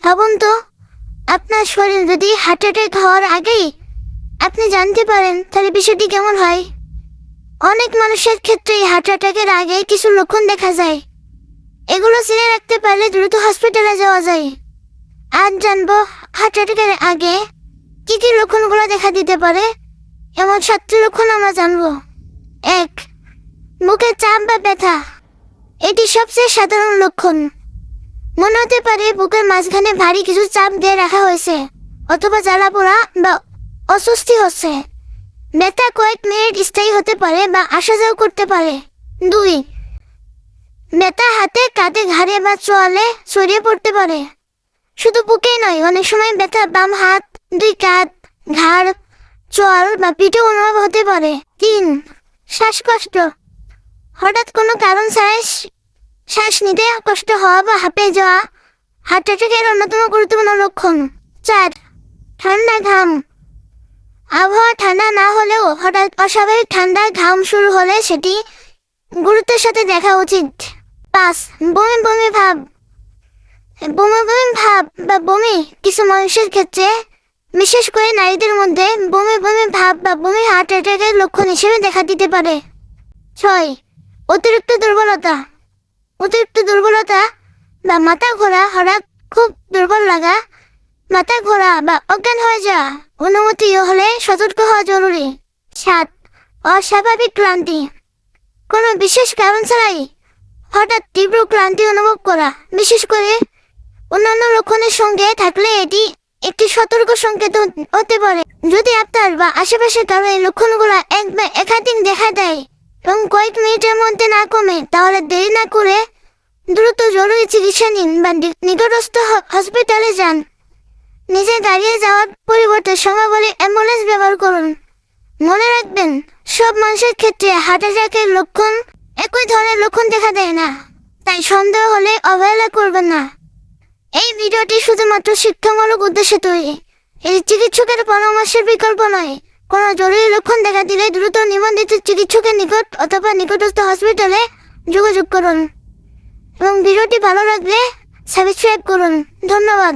ভাবুন তো, আপনার শরীর যদি হার্ট অ্যাটাক হওয়ার আগেই আপনি জানতে পারেন তাহলে বিষয়টি কেমন হয়। অনেক মানুষের ক্ষেত্রেই হার্ট অ্যাটাকের আগে কিছু লক্ষণ দেখা যায়। এগুলো চিনে রাখতে পারলে দ্রুত হসপিটালে যাওয়া যায়। আজ জানবো হার্ট অ্যাটাকের আগে কি কি লক্ষণগুলো দেখা দিতে পারে। এমন 7টি লক্ষণ আমরা জানবো। 1. বুকে চাপ বা ব্যথা। এটি সবচেয়ে সাধারণ লক্ষণ। মনে হতে পারে বুকের মাঝখানে ভারী কিছু চাপ দিয়ে রাখা হয়েছে, অথবা জ্বালা পোড়া বা অস্বস্তি হচ্ছে। ব্যথা কয়েক মিনিট স্থায়ী হতে পারে বা আসা যাওয়া করতে পারে। 2. ব্যথা হাতে, কাঁধে, ঘাড়ে বা চোয়ালে ছড়িয়ে পড়তে পারে। শুধু বুকেই নয়, অনেক সময় ব্যথা বাম হাত, 2 কাঁধ, ঘাড়, চোয়াল বা পিঠে অনুভব হতে পারে। 3. শ্বাসকষ্ট। হঠাৎ কোনো কারণ ছাড়াই শ্বাস নিতে কষ্ট হওয়া বা হাঁপিয়ে যাওয়া হার্ট অ্যাটাকের অন্যতম গুরুত্বপূর্ণ লক্ষণ। 4. ঠান্ডা ঘাম। আবহাওয়া ঠান্ডা না হলেও হঠাৎ অস্বাভাবিক ঠান্ডা ঘাম শুরু হলে সেটি গুরুত্বের সাথে দেখা উচিত। 5. বমি বমি ভাব। বমি বমি ভাব বা বমি কিছু মানুষের ক্ষেত্রে, বিশেষ করে নারীদের মধ্যে বমি বমি ভাব বা বমি হার্ট অ্যাটাকের লক্ষণ হিসেবে দেখা দিতে পারে। 6. অতিরিক্ত দুর্বলতা। অতিরিক্ত দুর্বলতা বা মাথা ঘোরা, হঠাৎ খুব দুর্বল লাগা, মাথা ঘোরা বা অজ্ঞান হয়ে যাওয়া অনুমতি হলে সতর্ক হওয়া জরুরি। 7. অস্বাভাবিক ক্লান্তি। কোনো বিশেষ কারণ ছাড়াই হঠাৎ তীব্র ক্লান্তি অনুভব করা, বিশেষ করে অন্যান্য লক্ষণের সঙ্গে থাকলে এটি একটি সতর্ক সংকেত হতে পারে। যদি আপনার বা আশেপাশের কারো এই লক্ষণগুলো এক বা একাধিক দেখা দেয় এবং কয়েক মিনিটের মধ্যে না কমে, তাহলে দেরি না করে দ্রুত জরুরি চিকিৎসা নিন বা নিকটস্থ হসপিটালে যান। নিজে দাঁড়িয়ে যাওয়ার পরিবর্তে সময় বলে অ্যাম্বুলেন্স ব্যবহার করুন। মনে রাখবেন, সব মানুষের ক্ষেত্রে হার্ট অ্যাটাকের লক্ষণ একই ধরনের লক্ষণ দেখা দেয় না, তাই সন্দেহ হলে অবহেলা করবেন না। এই ভিডিওটি শুধুমাত্র শিক্ষামূলক উদ্দেশ্যে তৈরি। এটি চিকিৎসকের পরামর্শের বিকল্প নয়। কোনো জরুরি লক্ষণ দেখা দিলে দ্রুত নিবন্ধিত চিকিৎসকের নিকট অথবা নিকটস্থ হসপিটালে যোগাযোগ করুন এবং ভিডিওটি ভালো লাগলে সাবস্ক্রাইব করুন। ধন্যবাদ।